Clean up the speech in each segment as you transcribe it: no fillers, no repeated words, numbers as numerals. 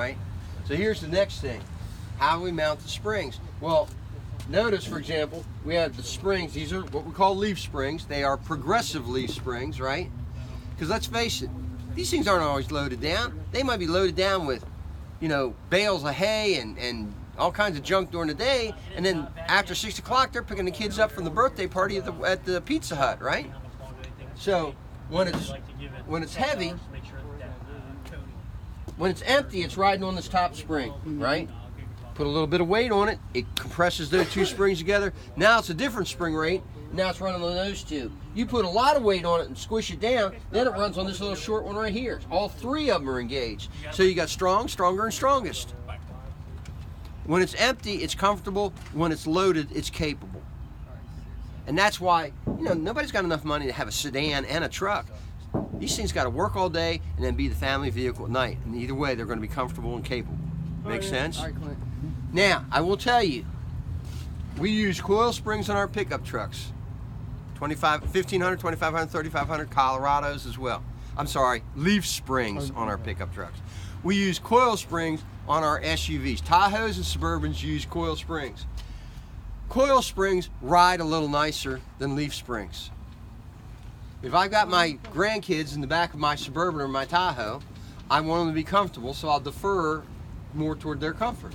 right? So here's the next thing. How do we mount the springs? Well, notice, for example, we have the springs. These are what we call leaf springs. They are progressive leaf springs, right? Because let's face it, these things aren't always loaded down. They might be loaded down with, you know, bales of hay and all kinds of junk during the day, and then after 6 o'clock, they're picking the kids up from the birthday party at the Pizza Hut, right? So when it's heavy, when it's empty, it's riding on this top spring, right? Put a little bit of weight on it, it compresses those two springs together. Now it's a different spring rate. Now it's running on those two. You put a lot of weight on it and squish it down, then it runs on this little short one right here. All three of them are engaged. So you got strong, stronger, and strongest. When it's empty, it's comfortable. When it's loaded, it's capable. And that's why, you know, nobody's got enough money to have a sedan and a truck. These things got to work all day and then be the family vehicle at night. And either way, they're going to be comfortable and capable. Make sense? All right, Clint. Now, I will tell you, we use coil springs on our pickup trucks. 1,500, 2,500, 3,500, Colorados as well. I'm sorry, leaf springs on our pickup trucks. We use coil springs on our SUVs. Tahoes and Suburbans use coil springs. Coil springs ride a little nicer than leaf springs. If I've got my grandkids in the back of my Suburban or my Tahoe, I want them to be comfortable, so I'll defer more toward their comfort.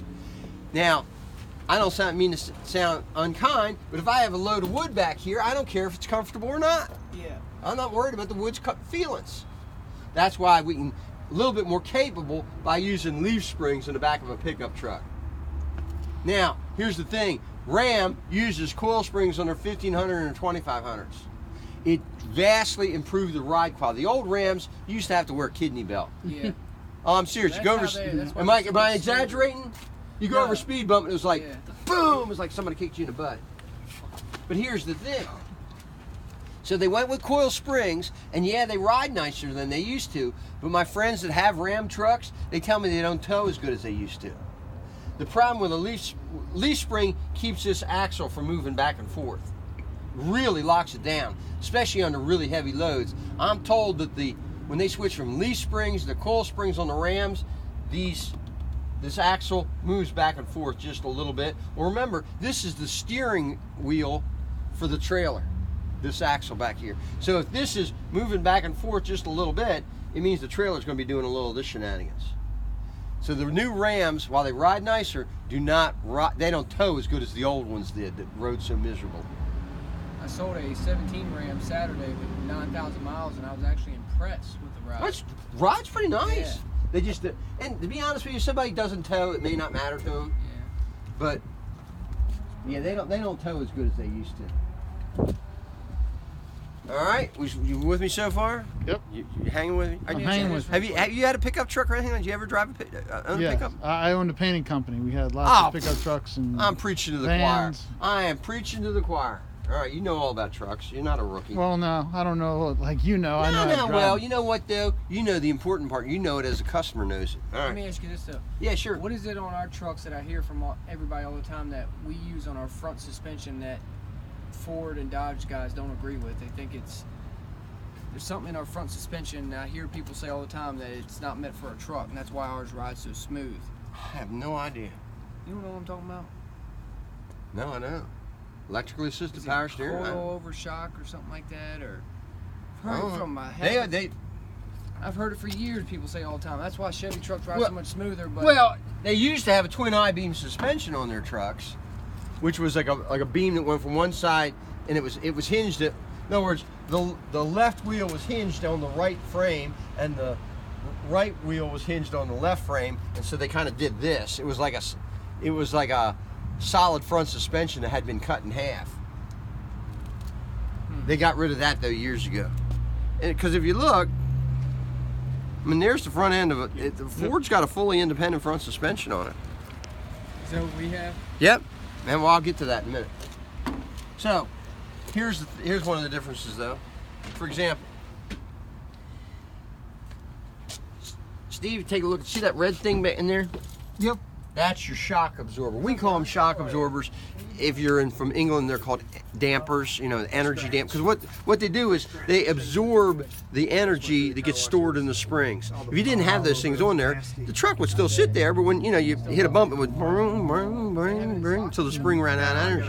Now, I don't mean to sound unkind, but if I have a load of wood back here, I don't care if it's comfortable or not. Yeah. I'm not worried about the wood's feelings. That's why we can a little bit more capable by using leaf springs in the back of a pickup truck. Now, here's the thing. Ram uses coil springs on their 1,500 and 2,500s. It vastly improved the ride quality. The old Rams used to have to wear a kidney belt. Yeah. Oh, I'm serious. You go over. Am I exaggerating? You go over a speed bump and it was like, boom! It was like somebody kicked you in the butt. But here's the thing. So they went with coil springs, and yeah, they ride nicer than they used to. But my friends that have Ram trucks, they tell me they don't tow as good as they used to. The problem with a leaf spring keeps this axle from moving back and forth. Really locks it down, especially under really heavy loads. I'm told that when they switch from leaf springs to coil springs on the Rams, this axle moves back and forth just a little bit. Well, remember, this is the steering wheel for the trailer, this axle back here. So if this is moving back and forth just a little bit, it means the trailer's going to be doing a little of this shenanigans. So the new Rams, while they ride nicer, they don't tow as good as the old ones did that rode so miserable. I sold a 17 Ram Saturday with 9,000 miles, and I was actually impressed with the ride. Ride's pretty nice. Yeah. They just, and to be honest with you, if somebody doesn't tow, it may not matter to them. Yeah. But yeah, they don't tow as good as they used to. All right, you with me so far? Yep. You hanging with me? I'm hanging with you. Have you had a pickup truck or anything? Did you ever drive own a pickup? I owned a painting company. We had lots of pickup trucks and I'm preaching to the vans. choir. I am preaching to the choir. All right, you know all about trucks. You're not a rookie. Well, no, I don't know. Like I know. I know. Well, you know what though? You know the important part. You know it as a customer knows it. All right. Let me ask you this though. Yeah, sure. What is it on our trucks that I hear from everybody all the time that we use on our front suspension that Ford and Dodge guys don't agree with? They think there's something in our front suspension. I hear people say all the time that it's not meant for a truck, and that's why ours rides so smooth. I have no idea. You don't know what I'm talking about? No, I don't. Electrically assisted power steering. Coil over shock or something like that, or I've heard it from my head. I've heard it for years. People say all the time. That's why Chevy trucks ride so much smoother. But well, they used to have a twin I-beam suspension on their trucks, which was like a beam that went from one side, and it was hinged at. In other words, the left wheel was hinged on the right frame, and the right wheel was hinged on the left frame, and so they kind of did this. It was like a solid front suspension that had been cut in half. They got rid of that though years ago, because if you look, I mean, there's the front end of it. The Ford's got a fully independent front suspension on it. Is that what we have? Yep, and well, I'll get to that in a minute. So, here's one of the differences though. For example, Steve, take a look. See that red thing in there? Yep. That's your shock absorber. We call them shock absorbers. If you're from England, they're called dampers, you know, energy damp. Because what they do is they absorb the energy that gets stored in the springs. If you didn't have those things on there, the truck would still sit there, but when you hit a bump, it would boom, boom, boom, boom, until the spring ran out of energy.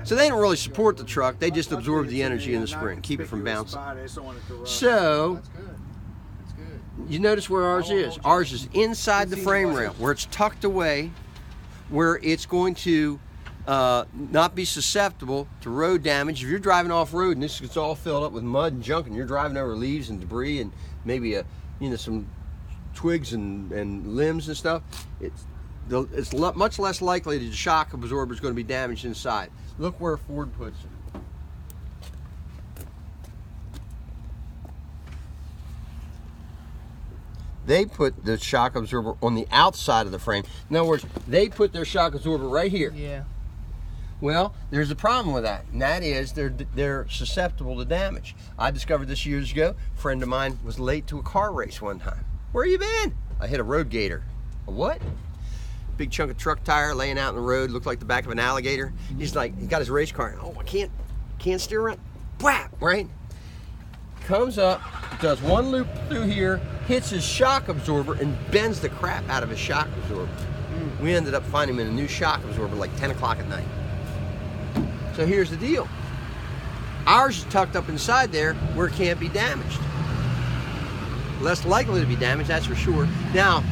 So they don't really support the truck. They just absorb the energy in the spring, keep it from bouncing. So you notice where ours is. Ours is inside the frame rail, where it's tucked away, where it's going to not be susceptible to road damage. If you're driving off-road and this gets all filled up with mud and junk, and you're driving over leaves and debris and maybe some twigs and limbs and stuff, it's much less likely that the shock absorber is going to be damaged inside. Look where Ford puts it. They put the shock absorber on the outside of the frame. In other words, they put their shock absorber right here. Yeah. Well, there's a problem with that, and that is they're susceptible to damage. I discovered this years ago. A friend of mine was late to a car race one time. Where you been? I hit a road gator. A what? Big chunk of truck tire laying out in the road, looked like the back of an alligator. He's like, he got his race car. Oh, I can't steer around. Whap, right? Comes up, does one loop through here, hits his shock absorber, and bends the crap out of his shock absorber. We ended up finding him in a new shock absorber like 10 o'clock at night. So here's the deal. Ours is tucked up inside there where it can't be damaged. Less likely to be damaged, that's for sure. Now,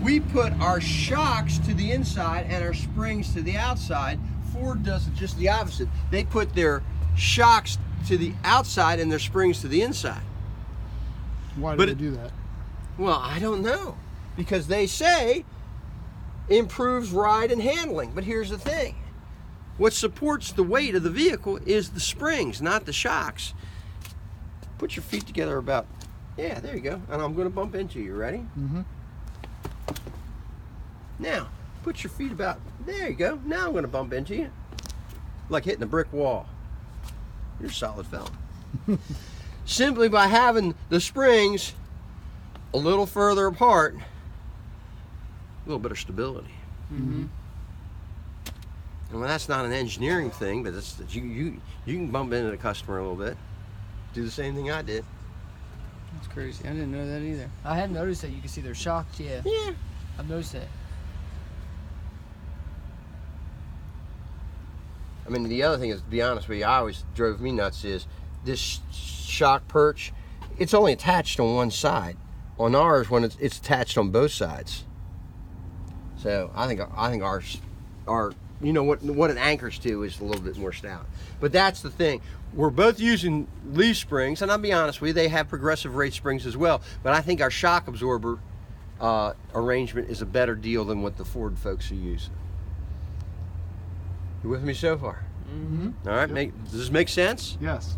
we put our shocks to the inside and our springs to the outside. Ford does just the opposite. They put their shocks to the outside and their springs to the inside. Why do they do that? Well, I don't know. Because they say improves ride and handling. But here's the thing. What supports the weight of the vehicle is the springs, not the shocks. Put your feet together about, yeah, there you go. And I'm going to bump into you. Ready? Mm-hmm. Now, put your feet about, there you go. Now I'm going to bump into you. Like hitting a brick wall. You're a solid fella. Simply by having the springs a little further apart, a little bit of stability. Mm-hmm. And well, that's not an engineering thing, but it's, you can bump into the customer a little bit. Do the same thing I did. That's crazy. I didn't know that either. I hadn't noticed that you can see their shocks. Yeah. Yeah. I've noticed that. I mean, the other thing is, to be honest with you, I always drove me nuts is this shock perch, it's only attached on one side. On ours, when it's attached on both sides. So I think ours are, you know, what it anchors to is a little bit more stout. But that's the thing. We're both using leaf springs, and I'll be honest with you, they have progressive rate springs as well. But I think our shock absorber arrangement is a better deal than what the Ford folks are using. You with me so far? Mm-hmm. All right, does this make sense? Yes.